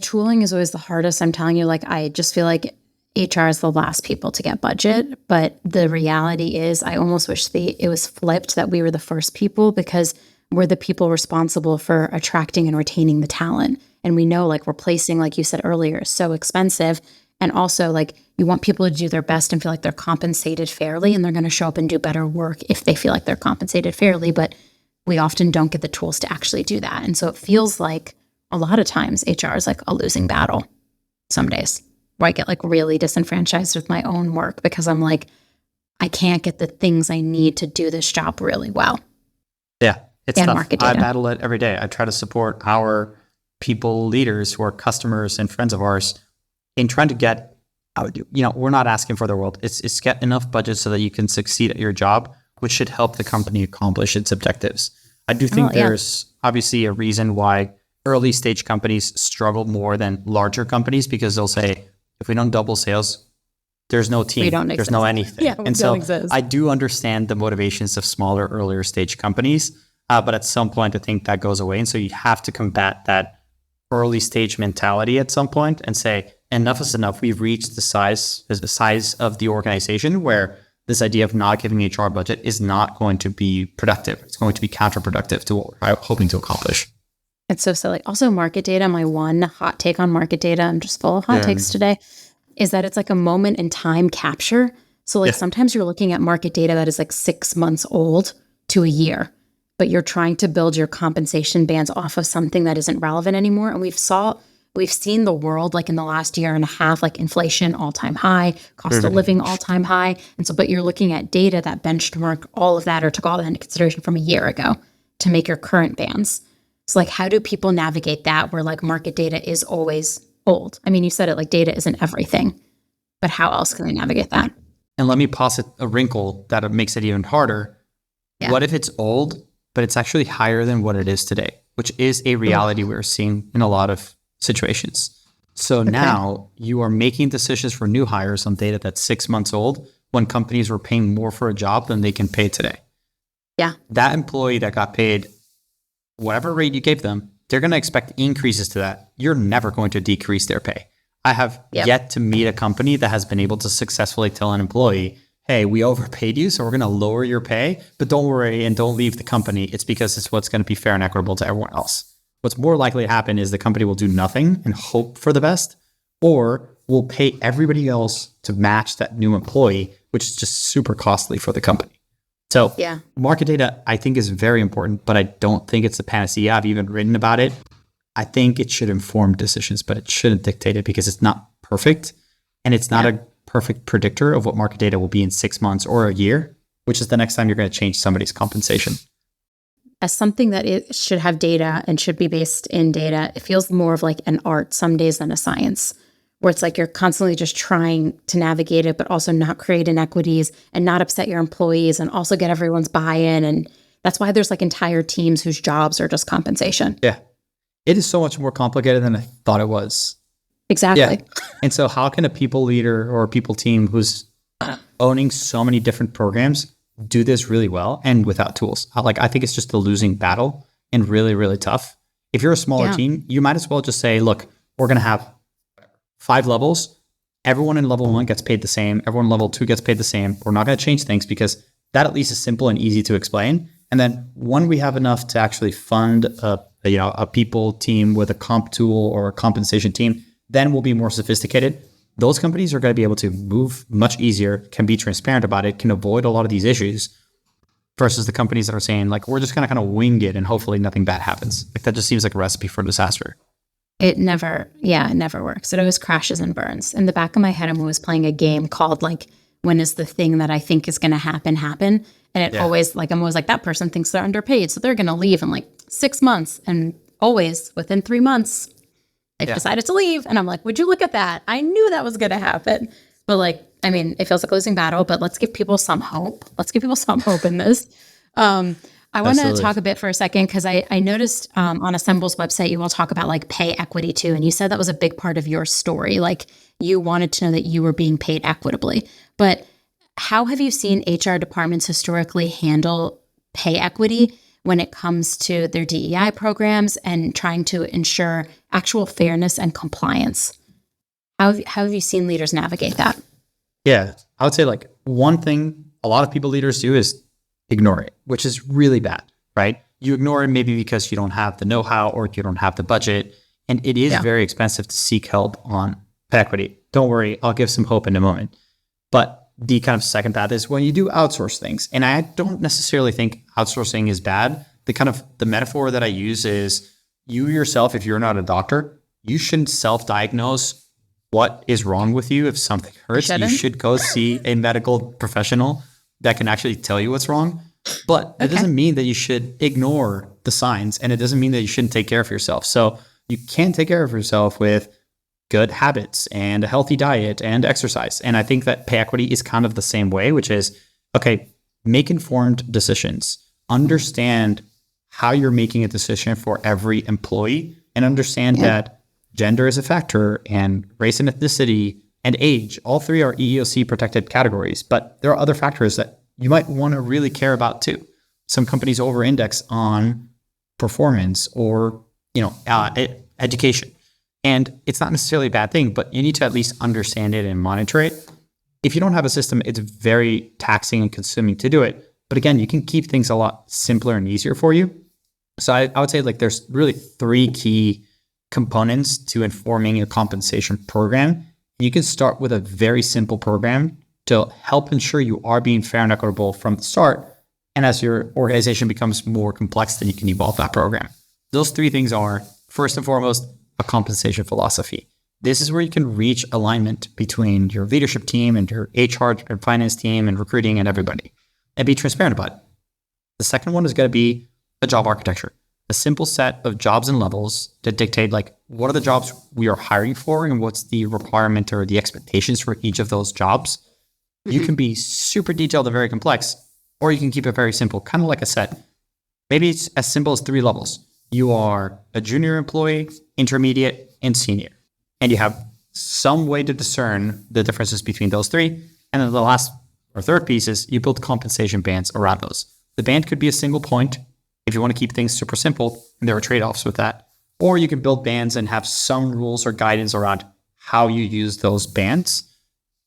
tooling is always the hardest. I'm telling you, like, I just feel like HR is the last people to get budget. But the reality is I almost wish it was flipped, that we were the first people, because we're the people responsible for attracting and retaining the talent. And we know like replacing, like you said earlier, is so expensive. And also like you want people to do their best and feel like they're compensated fairly, and they're going to show up and do better work if they feel like they're compensated fairly. But we often don't get the tools to actually do that. And so it feels like a lot of times HR is like a losing battle some days, where I get like really disenfranchised with my own work because I'm like, I can't get the things I need to do this job really well. Yeah, it's and tough. Market data. I battle it every day. I try to support our people leaders who are customers and friends of ours in trying to get, we're not asking for the world. It's get enough budget so that you can succeed at your job, which should help the company accomplish its objectives. I do think there's obviously a reason why early stage companies struggle more than larger companies, because they'll say, if we don't double sales, there's no team, there's no anything. Yeah, and so I do understand the motivations of smaller, earlier stage companies, but at some point I think that goes away. And so you have to combat that early stage mentality at some point and say, enough is enough. We've reached the size of the organization where this idea of not giving HR budget is not going to be productive. It's going to be counterproductive to what we're hoping to accomplish. It's so silly. Also, market data, my one hot take on market data, I'm just full of hot takes today, is that it's like a moment in time capture. So like sometimes you're looking at market data that is like 6 months old to a year, but you're trying to build your compensation bands off of something that isn't relevant anymore. And we've seen the world like in the last year and a half, like inflation all-time high, cost of living all-time high. And so, but you're looking at data that benchmark all of that or took all that into consideration from a year ago to make your current bands. So like, how do people navigate that where like market data is always old? I mean, you said it, like data isn't everything, but how else can they navigate that? And let me posit a wrinkle that makes it even harder. Yeah. What if it's old, but it's actually higher than what it is today, which is a reality we're seeing in a lot of situations. So now you are making decisions for new hires on data that's 6 months old when companies were paying more for a job than they can pay today. Yeah. That employee that got paid whatever rate you gave them, they're going to expect increases to that. You're never going to decrease their pay. I have yet to meet a company that has been able to successfully tell an employee, hey, we overpaid you, so we're going to lower your pay, but don't worry and don't leave the company. It's because it's what's going to be fair and equitable to everyone else. What's more likely to happen is the company will do nothing and hope for the best, or will pay everybody else to match that new employee, which is just super costly for the company. So market data, I think, is very important, but I don't think it's the panacea. I've even written about it. I think it should inform decisions, but it shouldn't dictate it because it's not perfect. And it's not a perfect predictor of what market data will be in 6 months or a year, which is the next time you're going to change somebody's compensation. As something that it should have data and should be based in data, it feels more of like an art some days than a science, where it's like you're constantly just trying to navigate it, but also not create inequities and not upset your employees and also get everyone's buy-in. And that's why there's like entire teams whose jobs are just compensation. Yeah. It is so much more complicated than I thought it was. Exactly. Yeah. And so how can a people leader or a people team who's owning so many different programs do this really well and without tools? I think it's just a losing battle and really, really tough. If you're a smaller team, you might as well just say, look, we're going to have 5 levels. Everyone in level 1 gets paid the same. Everyone in level 2 gets paid the same. We're not going to change things because that at least is simple and easy to explain. And then when we have enough to actually fund a people team with a comp tool or a compensation team, then we'll be more sophisticated. Those companies are going to be able to move much easier, can be transparent about it, can avoid a lot of these issues, versus the companies that are saying, like, we're just going to kind of wing it and hopefully nothing bad happens. Like, that just seems like a recipe for disaster. It never works. It always crashes and burns. In the back of my head, I'm always playing a game called like, when is the thing that I think is going to happen? And it always I'm always like, that person thinks they're underpaid, so they're going to leave in like 6 months. And always within 3 months, they've decided to leave. And I'm like, would you look at that? I knew that was going to happen. But it feels like a losing battle, but let's give people some hope. Let's give people some hope in this. I want to talk a bit for a second because I noticed on Assemble's website, you all talk about like pay equity too. And you said that was a big part of your story. Like you wanted to know that you were being paid equitably. But how have you seen HR departments historically handle pay equity when it comes to their DEI programs and trying to ensure actual fairness and compliance? How have you seen leaders navigate that? Yeah, I would say like one thing a lot of people leaders do is ignore it, which is really bad, right? You ignore it maybe because you don't have the know-how or you don't have the budget. And it is very expensive to seek help on pay equity. Don't worry, I'll give some hope in a moment. But the kind of second path is when you do outsource things. And I don't necessarily think outsourcing is bad. The metaphor that I use is you yourself, if you're not a doctor, you shouldn't self-diagnose what is wrong with you. If something hurts, you should go see a medical professional that can actually tell you what's wrong. But it doesn't mean that you should ignore the signs, and it doesn't mean that you shouldn't take care of yourself. So you can take care of yourself with good habits and a healthy diet and exercise. And I think that pay equity is kind of the same way, which is, okay, make informed decisions. Understand how you're making a decision for every employee, and understand that gender is a factor, and race and ethnicity and age, all 3 are EEOC protected categories. But there are other factors that you might want to really care about too. Some companies over-index on performance or education. And it's not necessarily a bad thing, but you need to at least understand it and monitor it. If you don't have a system, it's very taxing and consuming to do it. But again, you can keep things a lot simpler and easier for you. So I would say like there's really 3 key components to informing your compensation program. You can start with a very simple program to help ensure you are being fair and equitable from the start. And as your organization becomes more complex, then you can evolve that program. Those 3 things are, first and foremost, a compensation philosophy. This is where you can reach alignment between your leadership team and your HR and finance team and recruiting and everybody, and be transparent about it. The second one is going to be a job architecture, a simple set of jobs and levels that dictate like what are the jobs we are hiring for and what's the requirement or the expectations for each of those jobs. You can be super detailed and very complex, or you can keep it very simple, kind of like a set. Maybe it's as simple as 3 levels. You are a junior employee, intermediate, and senior. And you have some way to discern the differences between those 3. And then the last or third piece is you build compensation bands around those. The band could be a single point if you want to keep things super simple, and there are trade-offs with that. Or you can build bands and have some rules or guidance around how you use those bands.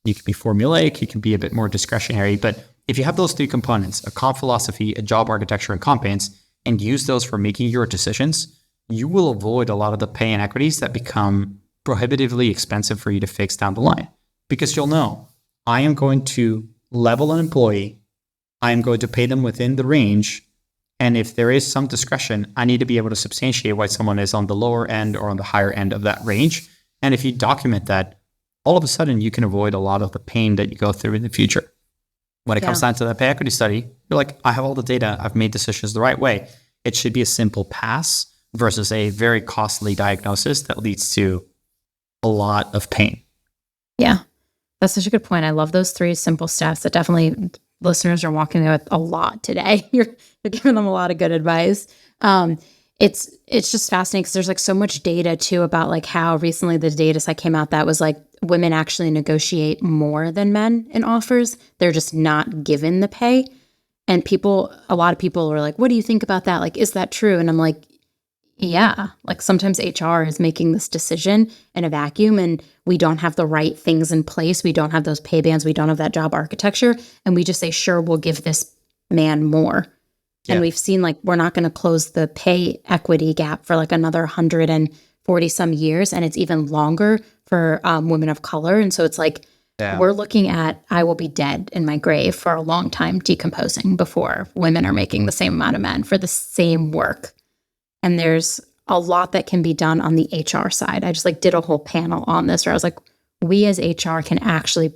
You can be formulaic, you can be a bit more discretionary, but if you have those 3 components, a comp philosophy, a job architecture, and comp bands, and use those for making your decisions, you will avoid a lot of the pay inequities that become prohibitively expensive for you to fix down the line. Because you'll know, I am going to level an employee, I am going to pay them within the range, and if there is some discretion, I need to be able to substantiate why someone is on the lower end or on the higher end of that range. And if you document that, all of a sudden you can avoid a lot of the pain that you go through in the future. When it comes down to that pay equity study, you're like, I have all the data, I've made decisions the right way. It should be a simple pass versus a very costly diagnosis that leads to a lot of pain. Yeah, that's such a good point. I love those 3 simple steps that definitely listeners are walking away with a lot today. You're giving them a lot of good advice. It's just fascinating because there's like so much data too about like how recently the data set came out that was like women actually negotiate more than men in offers. They're just not given the pay. And a lot of people are like, what do you think about that? Like, is that true? And I'm like, yeah, like sometimes HR is making this decision in a vacuum and we don't have the right things in place. We don't have those pay bands. We don't have that job architecture. And we just say, sure, we'll give this man more. Yeah. And we've seen like, we're not going to close the pay equity gap for like another 140 some years. And it's even longer for women of color. And so it's like, we're looking at, I will be dead in my grave for a long time decomposing before women are making the same amount of men for the same work. And there's a lot that can be done on the HR side. I just like did a whole panel on this where I was like, we as HR can actually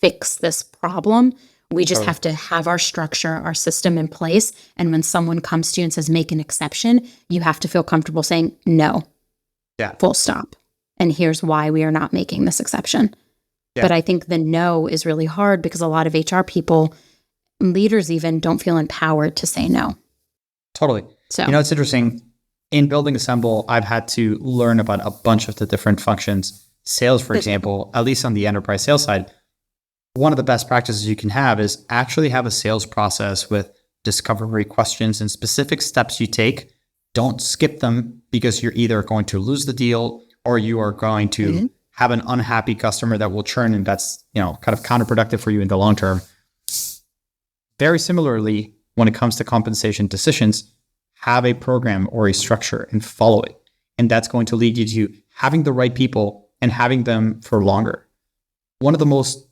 fix this problem. We just have to have our structure, our system in place. And when someone comes to you and says, make an exception, you have to feel comfortable saying no, full stop. And here's why we are not making this exception. Yeah. But I think the no is really hard because a lot of HR people, leaders even, don't feel empowered to say no. Totally. So, it's interesting. In building Assemble, I've had to learn about a bunch of the different functions. Sales, for example, at least on the enterprise sales side, one of the best practices you can have is actually have a sales process with discovery questions and specific steps you take. Don't skip them because you're either going to lose the deal or you are going to have an unhappy customer that will churn, and that's, kind of counterproductive for you in the long term. Very similarly, when it comes to compensation decisions, have a program or a structure and follow it. And that's going to lead you to having the right people and having them for longer. One of the most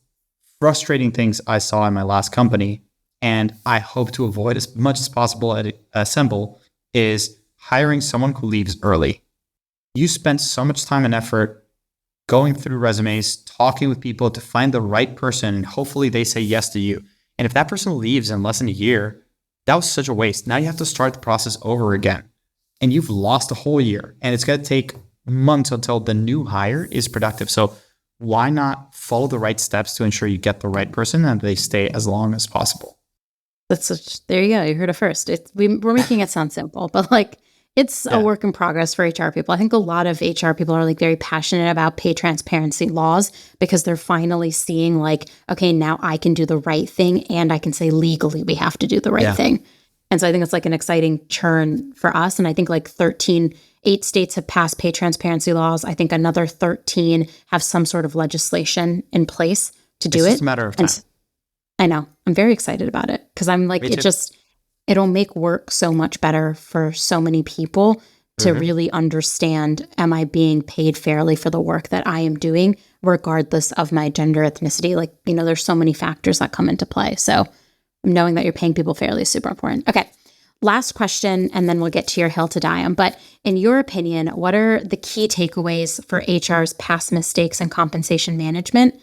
frustrating things I saw in my last company, and I hope to avoid as much as possible at Assemble, is hiring someone who leaves early. You spend so much time and effort going through resumes, talking with people to find the right person, and hopefully they say yes to you. And if that person leaves in less than a year, that was such a waste. Now you have to start the process over again. And you've lost a whole year. And it's going to take months until the new hire is productive. So why not follow the right steps to ensure you get the right person and they stay as long as possible? There you go. You heard it first. We're making it sound simple, but like it's a work in progress for HR people. I think a lot of HR people are like very passionate about pay transparency laws because they're finally seeing like, okay, now I can do the right thing and I can say legally we have to do the right thing. And so I think it's like an exciting churn for us. And I think like 8 states have passed pay transparency laws. I think another 13 have some sort of legislation in place to do it. It's just a matter of time. I know. I'm very excited about it because I'm like, it'll make work so much better for so many people to really understand, am I being paid fairly for the work that I am doing, regardless of my gender, ethnicity? Like, there's so many factors that come into play. So knowing that you're paying people fairly is super important. Okay. Last question, and then we'll get to your hill to die on. But in your opinion, what are the key takeaways for HR's past mistakes and compensation management?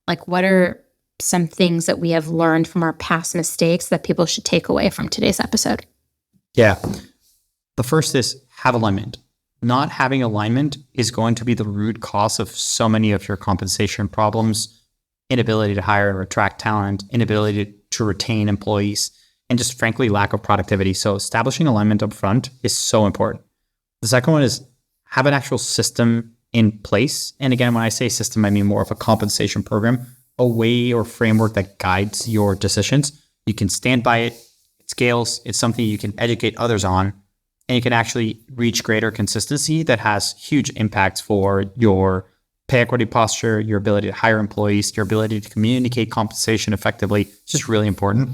Like, what are some things that we have learned from our past mistakes that people should take away from today's episode? Yeah. The first is have alignment. Not having alignment is going to be the root cause of so many of your compensation problems, inability to hire or attract talent, inability to retain employees, and just frankly, lack of productivity. So establishing alignment up front is so important. The second one is have an actual system in place. And again, when I say system, I mean more of a compensation program, a way or framework that guides your decisions. You can stand by it. It scales. It's something you can educate others on, and you can actually reach greater consistency that has huge impacts for your pay equity posture, your ability to hire employees, your ability to communicate compensation effectively. It's just really important.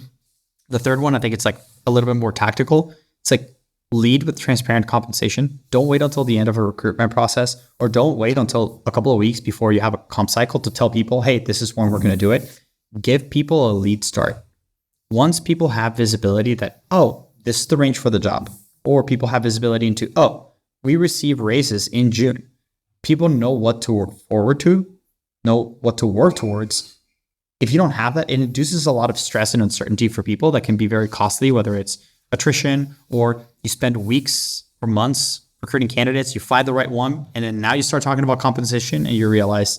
The third one, I think it's like a little bit more tactical. It's like lead with transparent compensation. Don't wait until the end of a recruitment process, or don't wait until a couple of weeks before you have a comp cycle to tell people, hey, this is when we're going to do it. Give people a lead start. Once people have visibility that, oh, this is the range for the job, or people have visibility into, oh, we receive raises in June. People know what to work forward to, know what to work towards. If you don't have that, it induces a lot of stress and uncertainty for people that can be very costly, whether it's attrition or you spend weeks or months recruiting candidates, you find the right one, and then now you start talking about compensation and you realize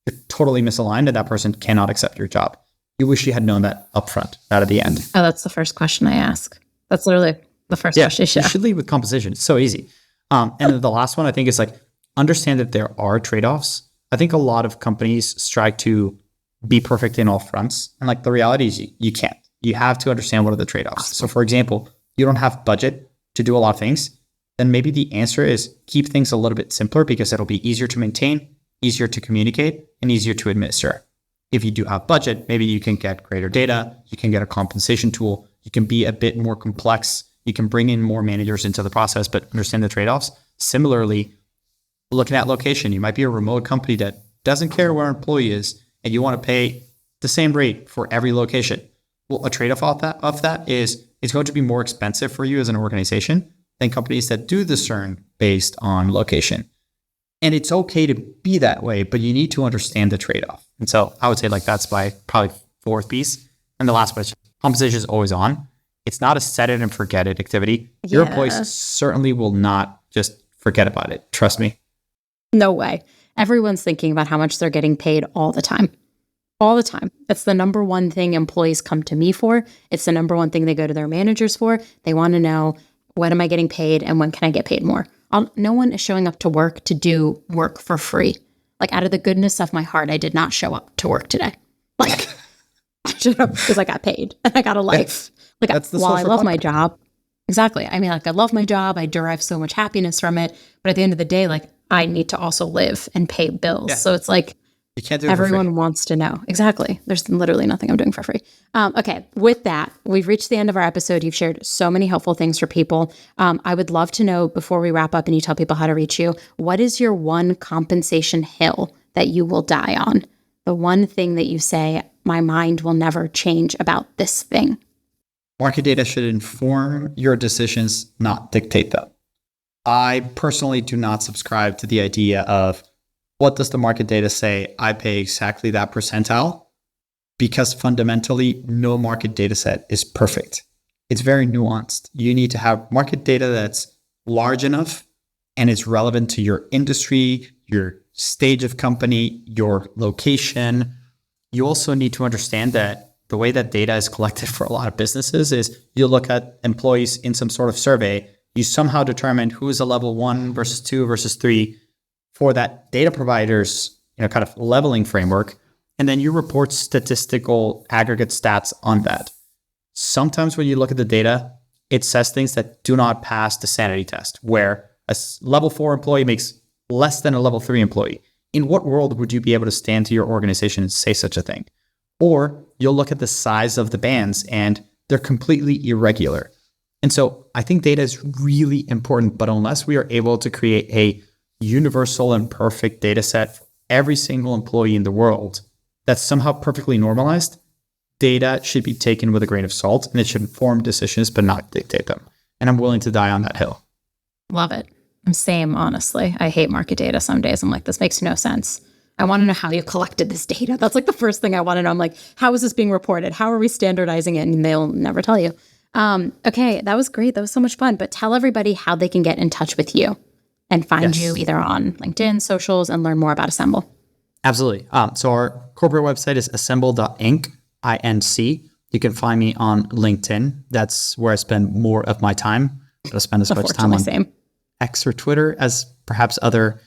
you're totally misaligned and that person cannot accept your job. You wish you had known that upfront, not at the end. Oh, that's the first question I ask. That's literally the first question. You should lead with compensation. It's so easy. And then the last one I think is like, understand that there are trade-offs. I think a lot of companies strive to be perfect in all fronts. And like the reality is you can't. You have to understand what are the trade-offs. So for example, you don't have budget to do a lot of things, then maybe the answer is keep things a little bit simpler because it'll be easier to maintain, easier to communicate, and easier to administer. If you do have budget, maybe you can get greater data, you can get a compensation tool, you can be a bit more complex, you can bring in more managers into the process, but understand the trade-offs. Similarly, looking at location, you might be a remote company that doesn't care where an employee is, and you want to pay the same rate for every location. Well, a trade-off of that is it's going to be more expensive for you as an organization than companies that do discern based on location. And it's okay to be that way, but you need to understand the trade-off. And so I would say like that's my probably fourth piece. And the last question, compensation is always on. It's not a set it and forget it activity. Your employees certainly will not just forget about it. Trust me. No way. Everyone's thinking about how much they're getting paid all the time. All the time. That's the number one thing employees come to me for. It's the number one thing they go to their managers for. They want to know, what am I getting paid and when can I get paid more? No one is showing up to work to do work for free. Like out of the goodness of my heart, I did not show up to work today. Like I showed up because I got paid and I got a life. Like while I love my job. Exactly. I mean, like I love my job. I derive so much happiness from it. But at the end of the day, like I need to also live and pay bills. Yeah. So it's like you can't do it everyone wants to know. Exactly. There's literally nothing I'm doing for free. Okay. With that, we've reached the end of our episode. You've shared so many helpful things for people. I would love to know before we wrap up and you tell people how to reach you, what is your one compensation hill that you will die on? The one thing that you say, my mind will never change about this thing. Market data should inform your decisions, not dictate them. I personally do not subscribe to the idea of what does the market data say? I pay exactly that percentile, because fundamentally no market data set is perfect. It's very nuanced. You need to have market data that's large enough and it's relevant to your industry, your stage of company, your location. You also need to understand that the way that data is collected for a lot of businesses is you look at employees in some sort of survey, you somehow determine who is a level 1 versus 2 versus 3 for that data provider's kind of leveling framework. And then you report statistical aggregate stats on that. Sometimes when you look at the data, it says things that do not pass the sanity test, where a level 4 employee makes less than a level 3 employee. In what world would you be able to stand to your organization and say such a thing? Or you'll look at the size of the bands and they're completely irregular. And so I think data is really important, but unless we are able to create a universal and perfect data set for every single employee in the world that's somehow perfectly normalized, data should be taken with a grain of salt and it should inform decisions, but not dictate them. And I'm willing to die on that hill. Love it. Same, honestly. I hate market data some days. I'm like, this makes no sense. I want to know how you collected this data. That's like the first thing I want to know. I'm like, how is this being reported? How are we standardizing it? And they'll never tell you. Okay, that was great. That was so much fun. But tell everybody how they can get in touch with you and find you either on LinkedIn, socials, and learn more about Assemble. Absolutely. So our corporate website is assemble.inc, INC. You can find me on LinkedIn. That's where I spend more of my time. I spend as much time on X or Twitter as perhaps other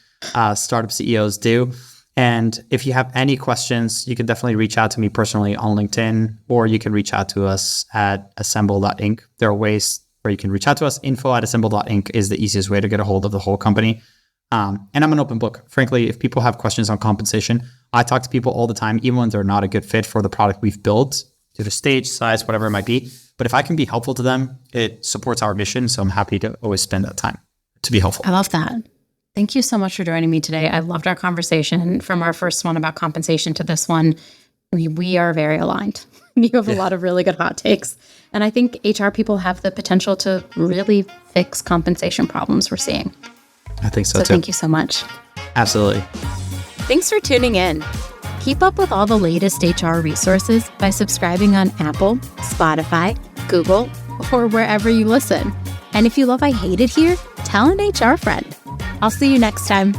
startup CEOs do. And if you have any questions, you can definitely reach out to me personally on LinkedIn, or you can reach out to us at assemble.inc. There are ways where you can reach out to us. info@assemble.inc is the easiest way to get a hold of the whole company. And I'm an open book. Frankly, if people have questions on compensation, I talk to people all the time, even when they're not a good fit for the product we've built, due to stage, size, whatever it might be. But if I can be helpful to them, it supports our mission. So I'm happy to always spend that time to be helpful. I love that. Thank you so much for joining me today. I loved our conversation from our first one about compensation to this one. We are very aligned. You have a lot of really good hot takes. And I think HR people have the potential to really fix compensation problems we're seeing. I think so too. Thank you so much. Absolutely. Thanks for tuning in. Keep up with all the latest HR resources by subscribing on Apple, Spotify, Google, or wherever you listen. And if you love I Hate It Here, tell an HR friend. I'll see you next time.